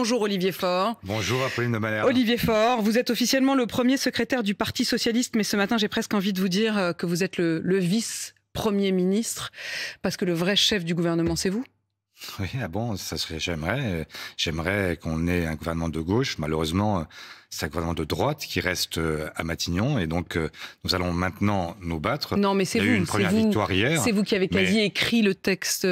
Bonjour Olivier Faure. Bonjour Apolline de Malherbe. Olivier Faure, vous êtes officiellement le premier secrétaire du Parti Socialiste, mais ce matin j'ai presque envie de vous dire que vous êtes le vice-premier ministre, parce que le vrai chef du gouvernement c'est vous. Oui, ah bon, ça serait, j'aimerais qu'on ait un gouvernement de gauche. Malheureusement, c'est un gouvernement de droite qui reste à Matignon, et donc nous allons maintenant nous battre. Non, mais c'est vous. Il y a eu une première victoire hier. C'est vous qui avez quasi écrit le texte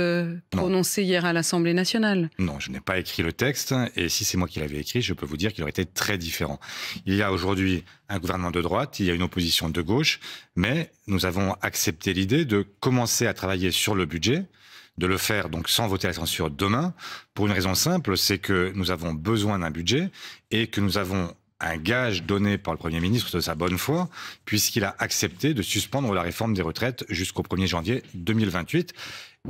prononcé hier à l'Assemblée nationale. Non, je n'ai pas écrit le texte, et si c'est moi qui l'avais écrit, je peux vous dire qu'il aurait été très différent. Il y a aujourd'hui un gouvernement de droite, il y a une opposition de gauche, mais nous avons accepté l'idée de commencer à travailler sur le budget, de le faire donc sans voter la censure demain, pour une raison simple, c'est que nous avons besoin d'un budget et que nous avons un gage donné par le Premier ministre de sa bonne foi, puisqu'il a accepté de suspendre la réforme des retraites jusqu'au 1er janvier 2028.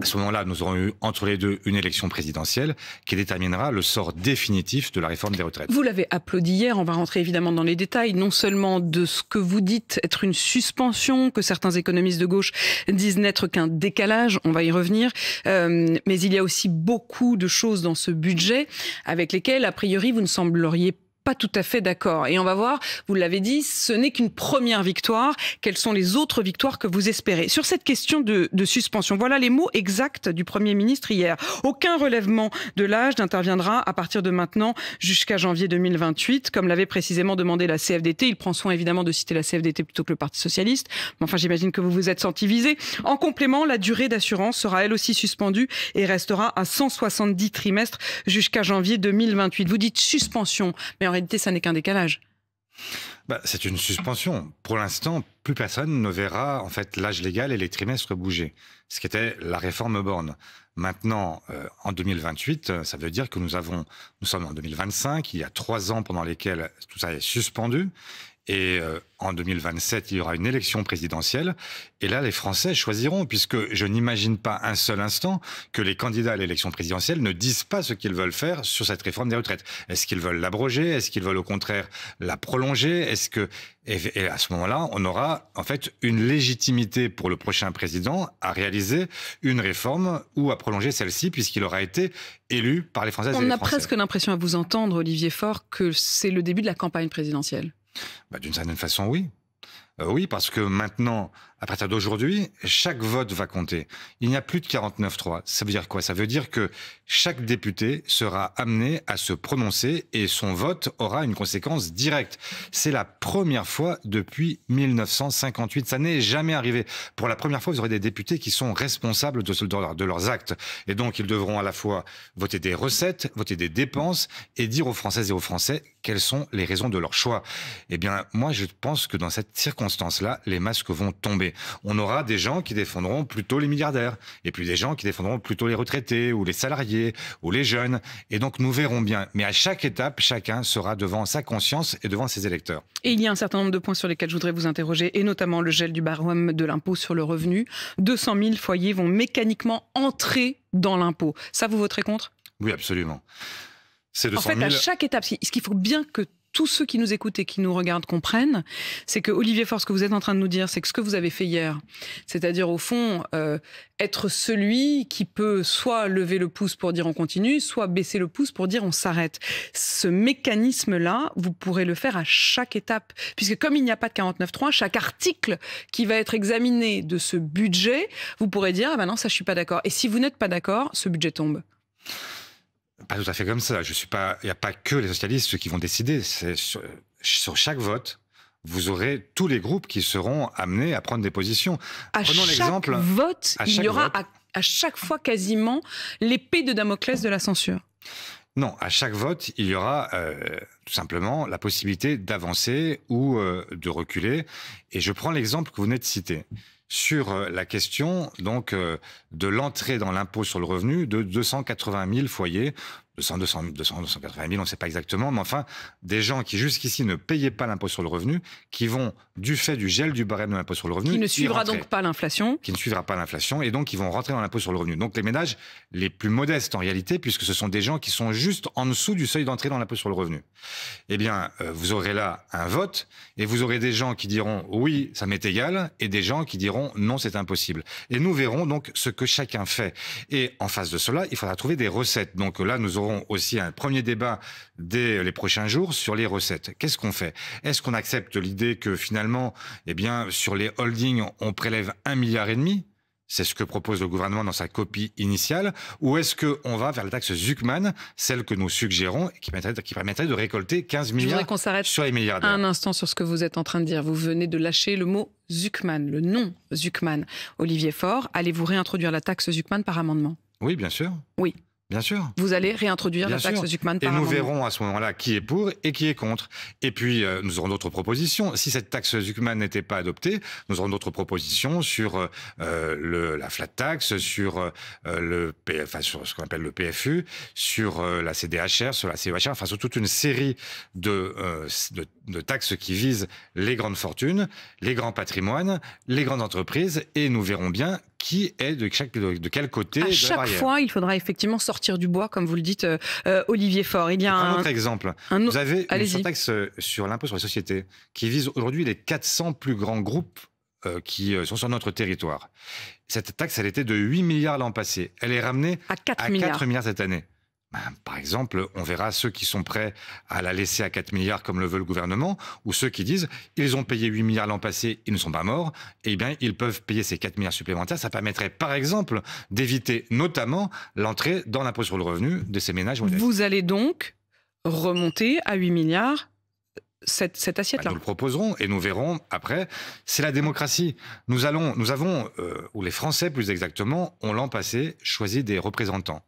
À ce moment-là, nous aurons eu entre les deux une élection présidentielle qui déterminera le sort définitif de la réforme des retraites. Vous l'avez applaudi hier, on va rentrer évidemment dans les détails, non seulement de ce que vous dites être une suspension, que certains économistes de gauche disent n'être qu'un décalage, on va y revenir, mais il y a aussi beaucoup de choses dans ce budget avec lesquelles, a priori, vous ne sembleriez pas tout à fait d'accord. Et on va voir, vous l'avez dit, ce n'est qu'une première victoire. Quelles sont les autres victoires que vous espérez? Sur cette question de suspension, voilà les mots exacts du Premier ministre hier. Aucun relèvement de l'âge n'interviendra à partir de maintenant jusqu'à janvier 2028, comme l'avait précisément demandé la CFDT. Il prend soin évidemment de citer la CFDT plutôt que le Parti Socialiste. Mais enfin, j'imagine que vous vous êtes senti visé. En complément, la durée d'assurance sera elle aussi suspendue et restera à 170 trimestres jusqu'à janvier 2028. Vous dites suspension, mais en réalité, ça n'est qu'un décalage. C'est une suspension. Pour l'instant, plus personne ne verra en fait l'âge légal et les trimestres bouger, ce qui était la réforme Borne. Maintenant, en 2028, ça veut dire que nous sommes en 2025, il y a 3 ans pendant lesquels tout ça est suspendu. Et en 2027, il y aura une élection présidentielle. Et là, les Français choisiront, puisque je n'imagine pas un seul instant que les candidats à l'élection présidentielle ne disent pas ce qu'ils veulent faire sur cette réforme des retraites. Est-ce qu'ils veulent l'abroger? Est-ce qu'ils veulent au contraire la prolonger? Et à ce moment-là, on aura en fait une légitimité pour le prochain président à réaliser une réforme ou à prolonger celle-ci, puisqu'il aura été élu par les Françaises et les Français. On a presque l'impression à vous entendre, Olivier Faure, que c'est le début de la campagne présidentielle. D'une certaine façon, oui. Oui, parce que maintenant, à partir d'aujourd'hui, chaque vote va compter. Il n'y a plus de 49-3. Ça veut dire quoi? Ça veut dire que chaque député sera amené à se prononcer et son vote aura une conséquence directe. C'est la première fois depuis 1958. Ça n'est jamais arrivé. Pour la première fois, vous aurez des députés qui sont responsables de leurs actes. Et donc, ils devront à la fois voter des recettes, voter des dépenses et dire aux Françaises et aux Français quelles sont les raisons de leur choix. Eh bien, moi, je pense que dans cette circonstance-là, les masques vont tomber. On aura des gens qui défendront plutôt les milliardaires, et puis des gens qui défendront plutôt les retraités, ou les salariés, ou les jeunes. Et donc, nous verrons bien. Mais à chaque étape, chacun sera devant sa conscience et devant ses électeurs. Et il y a un certain nombre de points sur lesquels je voudrais vous interroger, et notamment le gel du barème de l'impôt sur le revenu. 200 000 foyers vont mécaniquement entrer dans l'impôt. Ça, vous voterez contre? Oui, absolument. C'est 200 000... En fait, à chaque étape, ce qu'il faut bien que tous ceux qui nous écoutent et qui nous regardent comprennent, c'est que Olivier Faure, ce que vous êtes en train de nous dire, c'est que ce que vous avez fait hier, c'est-à-dire au fond être celui qui peut soit lever le pouce pour dire on continue, soit baisser le pouce pour dire on s'arrête. Ce mécanisme-là, vous pourrez le faire à chaque étape, puisque comme il n'y a pas de 49.3, chaque article qui va être examiné de ce budget, vous pourrez dire ah ben non, ça je suis pas d'accord. Et si vous n'êtes pas d'accord, ce budget tombe. Pas tout à fait comme ça. Il n'y a pas que les socialistes qui vont décider. Sur chaque vote, vous aurez tous les groupes qui seront amenés à prendre des positions. Prenons l'exemple. Vote, il y aura à chaque fois quasiment l'épée de Damoclès de la censure. Non, à chaque vote, il y aura tout simplement la possibilité d'avancer ou de reculer. Et je prends l'exemple que vous venez de citer. Sur la question donc de l'entrée dans l'impôt sur le revenu de 280 000 foyers, 280 000, on ne sait pas exactement, mais enfin, des gens qui jusqu'ici ne payaient pas l'impôt sur le revenu, qui vont, du fait du gel du barème de l'impôt sur le revenu... Qui ne suivra donc pas l'inflation. Qui ne suivra pas l'inflation, et donc qui vont rentrer dans l'impôt sur le revenu. Donc les ménages les plus modestes en réalité, puisque ce sont des gens qui sont juste en dessous du seuil d'entrée dans l'impôt sur le revenu. Eh bien, vous aurez là un vote, et vous aurez des gens qui diront « oui, ça m'est égal », et des gens qui diront diront non, c'est impossible. Et nous verrons donc ce que chacun fait. Et en face de cela, il faudra trouver des recettes. Donc là, nous aurons aussi un premier débat dès les prochains jours sur les recettes. Qu'est-ce qu'on fait? Est-ce qu'on accepte l'idée que finalement, eh bien, sur les holdings, on prélève 1,5 milliard? C'est ce que propose le gouvernement dans sa copie initiale. Ou est-ce qu'on va vers la taxe Zuckman, celle que nous suggérons, qui permettrait de récolter 15 milliards sur les milliardaires? Un instant sur ce que vous êtes en train de dire. Vous venez de lâcher le mot Zuckman, le nom Zuckman. Olivier Faure, allez-vous réintroduire la taxe Zuckman par amendement? Oui, bien sûr. Oui. Bien sûr. Vous allez réintroduire la taxe Zuckman par amendement. Et nous verrons à ce moment-là qui est pour et qui est contre. Et puis, nous aurons d'autres propositions. Si cette taxe Zuckman n'était pas adoptée, nous aurons d'autres propositions sur la flat tax, sur, sur ce qu'on appelle le PFU, sur la CDHR, sur la CEHR, enfin sur toute une série de taxes qui visent les grandes fortunes, les grands patrimoines, les grandes entreprises. Et nous verrons bien qui est de quel côté de la barrière. À chaque fois, il faudra effectivement sortir du bois, comme vous le dites, Olivier Faure. Il y a un autre exemple. Vous avez une surtaxe sur l'impôt sur les sociétés qui vise aujourd'hui les 400 plus grands groupes qui sont sur notre territoire. Cette taxe, elle était de 8 milliards l'an passé. Elle est ramenée à 4 milliards cette année. Par exemple, on verra ceux qui sont prêts à la laisser à 4 milliards comme le veut le gouvernement, ou ceux qui disent ils ont payé 8 milliards l'an passé, ils ne sont pas morts, et bien ils peuvent payer ces 4 milliards supplémentaires. Ça permettrait par exemple d'éviter notamment l'entrée dans l'impôt sur le revenu de ces ménages modestes. Vous allez donc remonter à 8 milliards cette assiette-là. Nous le proposerons et nous verrons après. C'est la démocratie. Nous avons, ou les Français plus exactement, ont l'an passé choisi des représentants.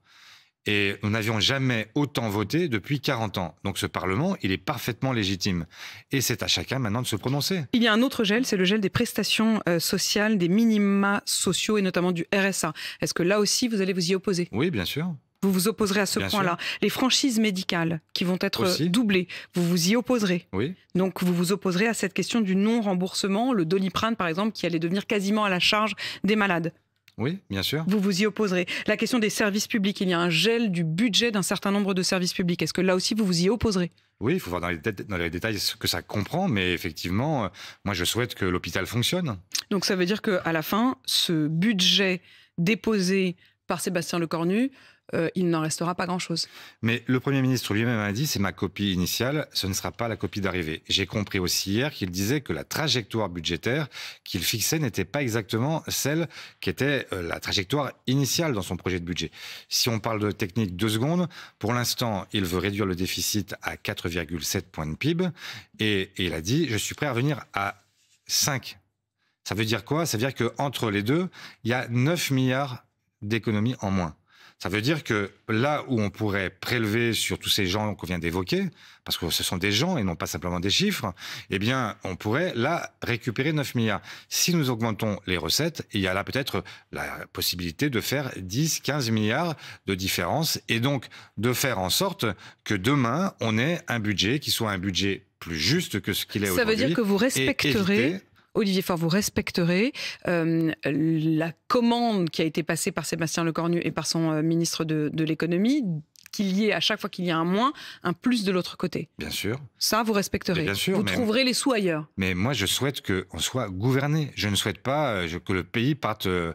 Et nous n'avions jamais autant voté depuis 40 ans. Donc ce Parlement, il est parfaitement légitime. Et c'est à chacun maintenant de se prononcer. Il y a un autre gel, c'est le gel des prestations sociales, des minima sociaux et notamment du RSA. Est-ce que là aussi, vous allez vous y opposer? Oui, bien sûr. Vous vous opposerez à ce point-là. Les franchises médicales qui vont être doublées, vous vous y opposerez. Oui. Donc vous vous opposerez à cette question du non-remboursement, le Doliprane par exemple, qui allait devenir quasiment à la charge des malades. Oui, bien sûr. Vous vous y opposerez. La question des services publics, il y a un gel du budget d'un certain nombre de services publics. Est-ce que là aussi, vous vous y opposerez? Oui, il faut voir dans les détails ce que ça comprend, mais effectivement, moi je souhaite que l'hôpital fonctionne. Donc ça veut dire qu'à la fin, ce budget déposé par Sébastien Lecornu, il n'en restera pas grand-chose. Mais le Premier ministre lui-même a dit, c'est ma copie initiale, ce ne sera pas la copie d'arrivée. J'ai compris aussi hier qu'il disait que la trajectoire budgétaire qu'il fixait n'était pas exactement celle qui était la trajectoire initiale dans son projet de budget. Si on parle de technique 2 secondes, pour l'instant, il veut réduire le déficit à 4,7 points de PIB et il a dit, je suis prêt à revenir à 5. Ça veut dire quoi? Ça veut dire qu'entre les deux, il y a 9 milliards d'économies en moins. Ça veut dire que là où on pourrait prélever sur tous ces gens qu'on vient d'évoquer, parce que ce sont des gens et non pas simplement des chiffres, eh bien, on pourrait là récupérer 9 milliards. Si nous augmentons les recettes, il y a là peut-être la possibilité de faire 10, 15 milliards de différence et donc de faire en sorte que demain, on ait un budget qui soit un budget plus juste que ce qu'il est aujourd'hui. Ça veut dire que vous respecterez... Olivier Faure, vous respecterez la commande qui a été passée par Sébastien Lecornu et par son ministre de l'économie, qu'il y ait à chaque fois qu'il y a un moins, un plus de l'autre côté. Bien sûr. Ça, vous respecterez. Bien sûr, vous trouverez les sous ailleurs. Mais moi, je souhaite qu'on soit gouverné. Je ne souhaite pas que le pays parte... je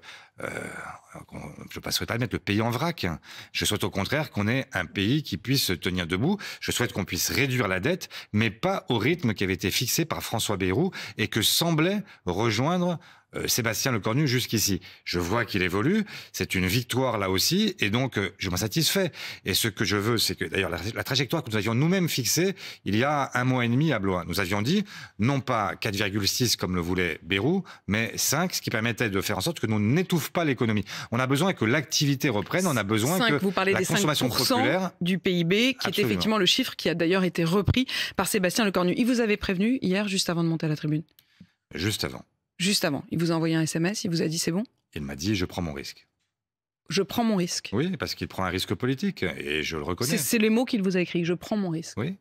ne souhaite pas mettre le pays en vrac. Je souhaite au contraire qu'on ait un pays qui puisse se tenir debout. Je souhaite qu'on puisse réduire la dette, mais pas au rythme qui avait été fixé par François Bayrou et que semblait rejoindre Sébastien Lecornu jusqu'ici. Je vois qu'il évolue, c'est une victoire là aussi, et donc je m'en satisfais. Et ce que je veux, c'est que d'ailleurs la trajectoire que nous avions nous-mêmes fixée il y a 1 mois et demi à Blois, nous avions dit non pas 4,6 comme le voulait Bayrou, mais 5, ce qui permettait de faire en sorte que nous n'étouffions pas l'économie. On a besoin que l'activité reprenne, on a besoin 5, que vous parlez la des consommation 5% populaire... du PIB, qui est effectivement le chiffre qui a d'ailleurs été repris par Sébastien Lecornu. Il vous avait prévenu hier, juste avant de monter à la tribune? Juste avant. Juste avant. Il vous a envoyé un SMS, il vous a dit c'est bon? Il m'a dit je prends mon risque. Je prends mon risque. Oui, parce qu'il prend un risque politique et je le reconnais. C'est les mots qu'il vous a écrits, je prends mon risque. Oui.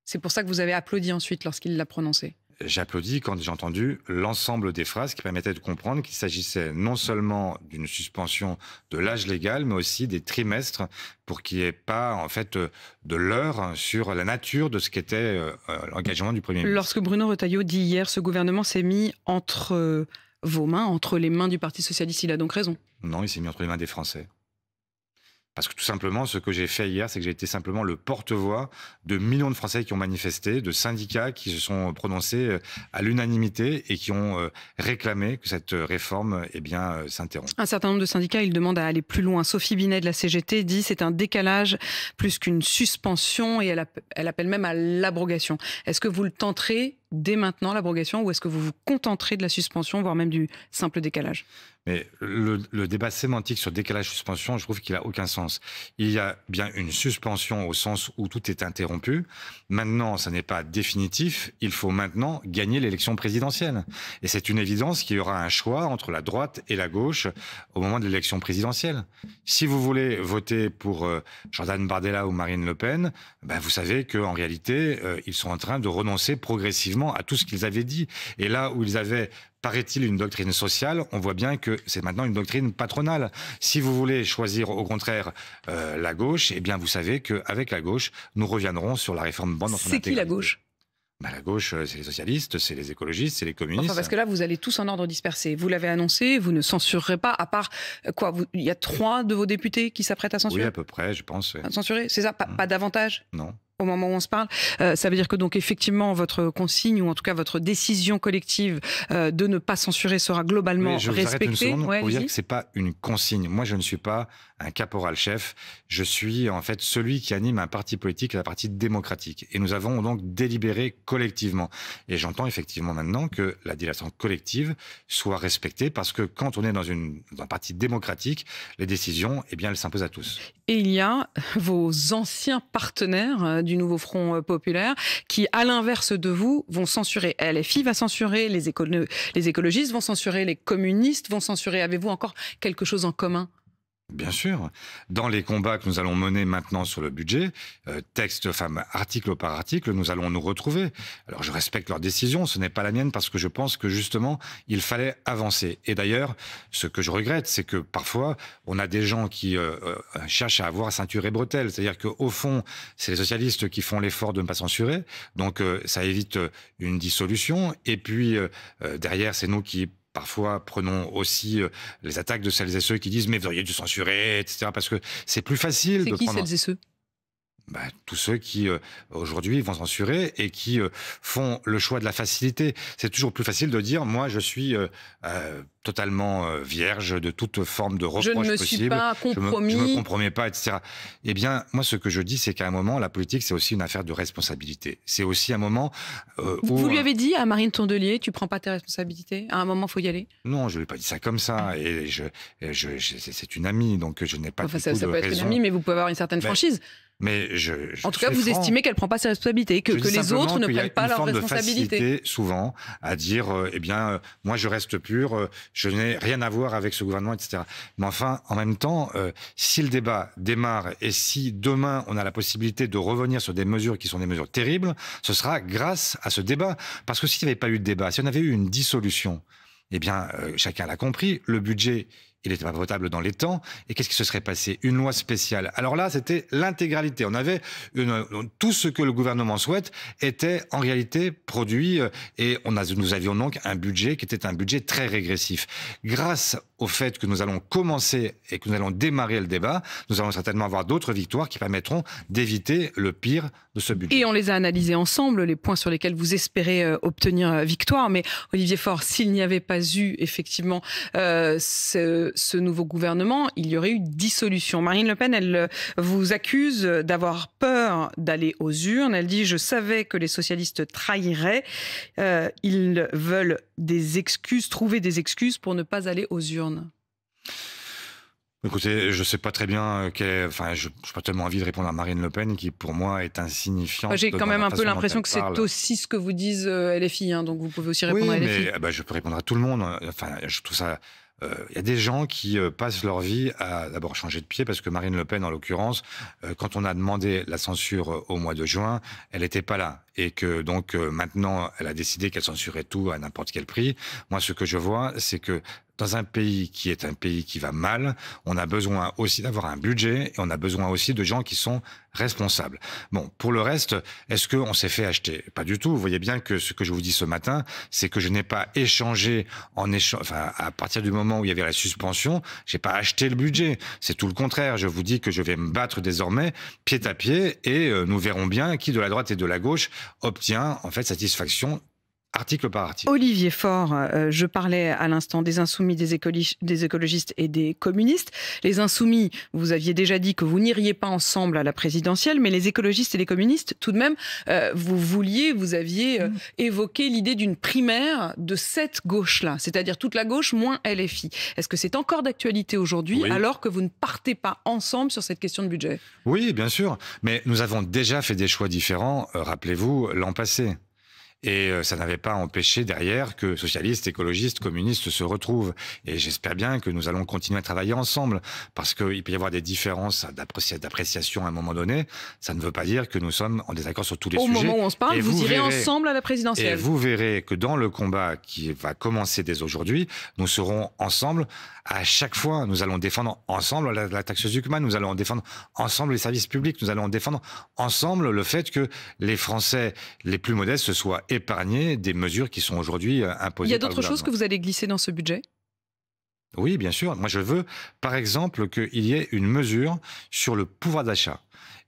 C'est pour ça que vous avez applaudi ensuite lorsqu'il l'a prononcé. J'ai applaudi quand j'ai entendu l'ensemble des phrases qui permettaient de comprendre qu'il s'agissait non seulement d'une suspension de l'âge légal, mais aussi des trimestres pour qu'il n'y ait pas en fait de leurre sur la nature de ce qu'était l'engagement du Premier ministre. Lorsque Bruno Retailleau dit hier, ce gouvernement s'est mis entre vos mains entre les mains du Parti socialiste. Il a donc raison. Non, il s'est mis entre les mains des Français. Parce que tout simplement, ce que j'ai fait hier, c'est que j'ai été simplement le porte-voix de millions de Français qui ont manifesté, de syndicats qui se sont prononcés à l'unanimité et qui ont réclamé que cette réforme s'interrompe. Un certain nombre de syndicats, ils demandent à aller plus loin. Sophie Binet de la CGT dit c'est un décalage plus qu'une suspension et elle appelle même à l'abrogation. Est-ce que vous le tenterez dès maintenant, l'abrogation, ou est-ce que vous vous contenterez de la suspension, voire même du simple décalage ? Mais le débat sémantique sur décalage-suspension, je trouve qu'il n'a aucun sens. Il y a bien une suspension au sens où tout est interrompu. Maintenant, ça n'est pas définitif. Il faut maintenant gagner l'élection présidentielle. Et c'est une évidence qu'il y aura un choix entre la droite et la gauche au moment de l'élection présidentielle. Si vous voulez voter pour Jordan Bardella ou Marine Le Pen, vous savez qu'en réalité, ils sont en train de renoncer progressivement à tout ce qu'ils avaient dit. Et là où ils avaient, paraît-il, une doctrine sociale, on voit bien que c'est maintenant une doctrine patronale. Si vous voulez choisir au contraire la gauche, eh bien vous savez qu'avec la gauche, nous reviendrons sur la réforme Borne dans son intégralité. C'est qui la gauche ? La gauche, c'est les socialistes, c'est les écologistes, c'est les communistes. Enfin, parce que là, vous allez tous en ordre dispersé. Vous l'avez annoncé, vous ne censurerez pas, à part quoi, il y a 3 de vos députés qui s'apprêtent à censurer ? Oui, à peu près, je pense. À censurer, c'est ça ? Pas davantage ? Non. Au moment où on se parle, ça veut dire que donc effectivement votre consigne ou en tout cas votre décision collective de ne pas censurer sera globalement respectée. Je vous arrête une seconde pour dire que c'est pas une consigne. Moi, je ne suis pas un caporal-chef. Je suis en fait celui qui anime un parti politique, la partie démocratique. Et nous avons donc délibéré collectivement. Et j'entends effectivement maintenant que la délibération collective soit respectée parce que quand on est dans un parti démocratique, les décisions, elles s'imposent à tous. Et il y a vos anciens partenaires du nouveau Front populaire qui, à l'inverse de vous, vont censurer. LFI va censurer, les écologistes vont censurer, les communistes vont censurer. Avez-vous encore quelque chose en commun ? Bien sûr. Dans les combats que nous allons mener maintenant sur le budget, article par article, nous allons nous retrouver. Alors je respecte leur décision, ce n'est pas la mienne parce que je pense que justement, il fallait avancer. Et d'ailleurs, ce que je regrette, c'est que parfois, on a des gens qui cherchent à avoir ceinture et bretelles. C'est-à-dire qu'au fond, c'est les socialistes qui font l'effort de ne pas censurer. Donc ça évite une dissolution. Et puis, derrière, c'est nous qui parfois, prenons aussi les attaques de celles et ceux qui disent « mais vous auriez dû censurer », etc. Parce que c'est plus facile de prendre... C'est qui celles et ceux ? Tous ceux qui, aujourd'hui, vont censurer et qui font le choix de la facilité. C'est toujours plus facile de dire « moi, je suis totalement vierge de toute forme de reproche possible. Je ne me suis pas compromis. Je me compromets pas, etc. » Eh bien, moi, ce que je dis, c'est qu'à un moment, la politique, c'est aussi une affaire de responsabilité. C'est aussi un moment où... Vous lui avez dit à Marine Tondelier, tu prends pas tes responsabilités ? À un moment, il faut y aller ? Non, je ne lui ai pas dit ça comme ça. Et c'est une amie, donc je n'ai pas ça peut peut être une amie, mais vous pouvez avoir une certaine franchise. Mais en tout cas, vous estimez qu'elle ne prend pas ses responsabilités, que les autres ne prennent pas leurs responsabilités. Il y a une forme de facilité, souvent, à dire, moi, je reste pur, je n'ai rien à voir avec ce gouvernement, etc. Mais enfin, en même temps, si le débat démarre et si demain, on a la possibilité de revenir sur des mesures qui sont des mesures terribles, ce sera grâce à ce débat. Parce que s'il n'y avait pas eu de débat, si on avait eu une dissolution, chacun l'a compris, le budget... il n'était pas votable dans les temps. Et qu'est-ce qui se serait passé ? Une loi spéciale. Alors là, c'était l'intégralité. On avait tout ce que le gouvernement souhaite était en réalité produit et nous avions donc un budget qui était un budget très régressif. Grâce au fait que nous allons commencer et que nous allons démarrer le débat, nous allons certainement avoir d'autres victoires qui permettront d'éviter le pire de ce budget. Et on les a analysés ensemble, les points sur lesquels vous espérez obtenir victoire. Mais Olivier Faure, s'il n'y avait pas eu effectivement ce nouveau gouvernement, il y aurait eu dissolution. Marine Le Pen, elle vous accuse d'avoir peur d'aller aux urnes. Elle dit « Je savais que les socialistes trahiraient. Ils veulent trouver des excuses pour ne pas aller aux urnes. » Écoutez, je ne sais pas très bien je n'ai pas tellement envie de répondre à Marine Le Pen, qui pour moi est insignifiante. J'ai quand même un peu l'impression que c'est aussi ce que vous disent LFI, donc vous pouvez aussi répondre à LFI. Oui, mais je peux répondre à tout le monde. Je trouve ça... Il y a des gens qui passent leur vie à d'abord changer de pied parce que Marine Le Pen, en l'occurrence, quand on a demandé la censure au mois de juin, elle n'était pas là. et que donc maintenant elle a décidé qu'elle censurait tout à n'importe quel prix. Moi, ce que je vois, c'est que dans un pays qui est un pays qui va mal, on a besoin aussi d'avoir un budget et on a besoin aussi de gens qui sont responsables. Bon, pour le reste, est-ce qu'on s'est fait acheter? Pas du tout. Vous voyez bien que ce que je vous dis ce matin, c'est que je n'ai pas échangé à partir du moment où il y avait la suspension, j'ai pas acheté le budget. C'est tout le contraire. Je vous dis que je vais me battre désormais pied à pied et nous verrons bien qui de la droite et de la gauche obtient en fait satisfaction article par article. Olivier Faure, je parlais à l'instant des insoumis, des écologistes et des communistes. Les insoumis, vous aviez déjà dit que vous n'iriez pas ensemble à la présidentielle, mais les écologistes et les communistes, tout de même, vous aviez évoqué l'idée d'une primaire de cette gauche-là, c'est-à-dire toute la gauche moins LFI. Est-ce que c'est encore d'actualité aujourd'hui, alors que vous ne partez pas ensemble sur cette question de budget? Oui, bien sûr, mais nous avons déjà fait des choix différents, rappelez-vous, l'an passé. Et ça n'avait pas empêché derrière que socialistes, écologistes, communistes se retrouvent. Et j'espère bien que nous allons continuer à travailler ensemble, parce qu'il peut y avoir des différences d'appréciation à un moment donné. Ça ne veut pas dire que nous sommes en désaccord sur tous les sujets. Au moment où on se parle, vous irez ensemble à la présidentielle. Et vous verrez que dans le combat qui va commencer dès aujourd'hui, nous serons ensemble à chaque fois. Nous allons défendre ensemble la taxe Zuckman, nous allons défendre ensemble les services publics, nous allons défendre ensemble le fait que les Français les plus modestes se soient épargnés des mesures qui sont aujourd'hui imposées. Il y a d'autres choses que vous allez glisser dans ce budget? Oui, bien sûr. Moi, je veux, par exemple, qu'il y ait une mesure sur le pouvoir d'achat.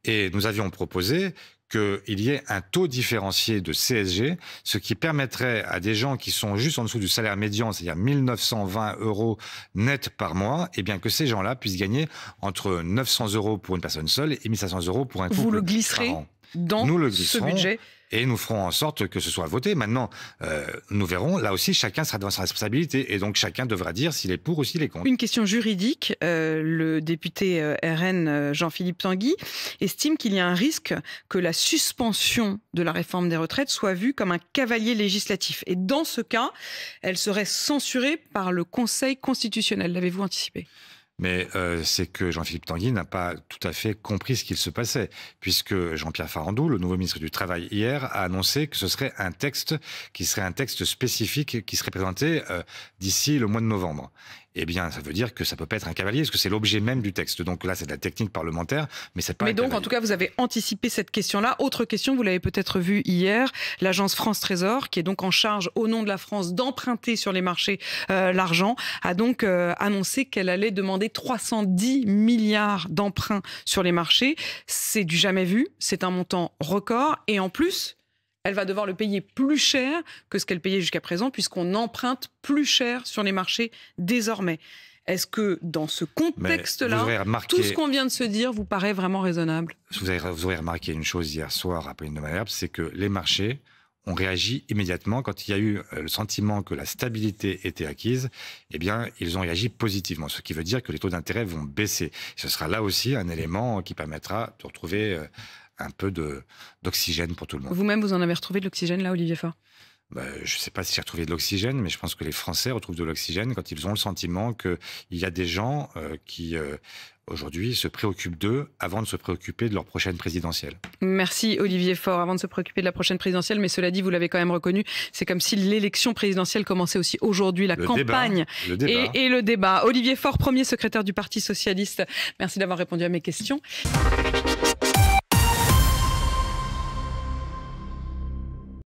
Et nous avions proposé qu'il y ait un taux différencié de CSG, ce qui permettrait à des gens qui sont juste en dessous du salaire médian, c'est-à-dire 1 920 € net par mois, et bien que ces gens-là puissent gagner entre 900 € pour une personne seule et 1 500 € pour un couple. Vous le glisserez dans ce budget? Et nous ferons en sorte que ce soit voté. Maintenant, nous verrons. Là aussi, chacun sera devant sa responsabilité. Et donc, chacun devra dire s'il est pour ou s'il est contre. Une question juridique. Le député RN Jean-Philippe Tanguy estime qu'il y a un risque que la suspension de la réforme des retraites soit vue comme un cavalier législatif. Et dans ce cas, elle serait censurée par le Conseil constitutionnel. L'avez-vous anticipé ? Mais c'est que Jean-Philippe Tanguy n'a pas tout à fait compris ce qu'il se passait, puisque Jean-Pierre Farandou, le nouveau ministre du Travail hier, a annoncé que ce serait un texte qui serait un texte spécifique qui serait présenté d'ici le mois de novembre. Eh bien, ça veut dire que ça peut pas être un cavalier, parce que c'est l'objet même du texte. Donc là, c'est de la technique parlementaire, mais c'est pas. Mais un donc, cavalier. en tout cas, vous avez anticipé cette question-là. Autre question, vous l'avez peut-être vu hier, l'agence France Trésor, qui est donc en charge, au nom de la France, d'emprunter sur les marchés l'argent, a donc annoncé qu'elle allait demander 310 milliards d'emprunts sur les marchés. C'est du jamais vu, c'est un montant record, et en plus, elle va devoir le payer plus cher que ce qu'elle payait jusqu'à présent, puisqu'on emprunte plus cher sur les marchés désormais. Est-ce que dans ce contexte-là, tout ce qu'on vient de se dire vous paraît vraiment raisonnable ? Vous aurez remarqué une chose hier soir à Pauline de Malherbe, c'est que les marchés ont réagi immédiatement quand il y a eu le sentiment que la stabilité était acquise. Eh bien, ils ont réagi positivement, ce qui veut dire que les taux d'intérêt vont baisser. Ce sera là aussi un élément qui permettra de retrouver un peu d'oxygène pour tout le monde. Vous-même, vous en avez retrouvé de l'oxygène là, Olivier Faure ? Je ne sais pas si j'ai retrouvé de l'oxygène, mais je pense que les Français retrouvent de l'oxygène quand ils ont le sentiment qu'il y a des gens qui, aujourd'hui, se préoccupent d'eux avant de se préoccuper de leur prochaine présidentielle. Merci Olivier Faure. Avant de se préoccuper de la prochaine présidentielle, mais cela dit, vous l'avez quand même reconnu, c'est comme si l'élection présidentielle commençait aussi aujourd'hui, la campagne et le débat. Olivier Faure, premier secrétaire du Parti socialiste, merci d'avoir répondu à mes questions.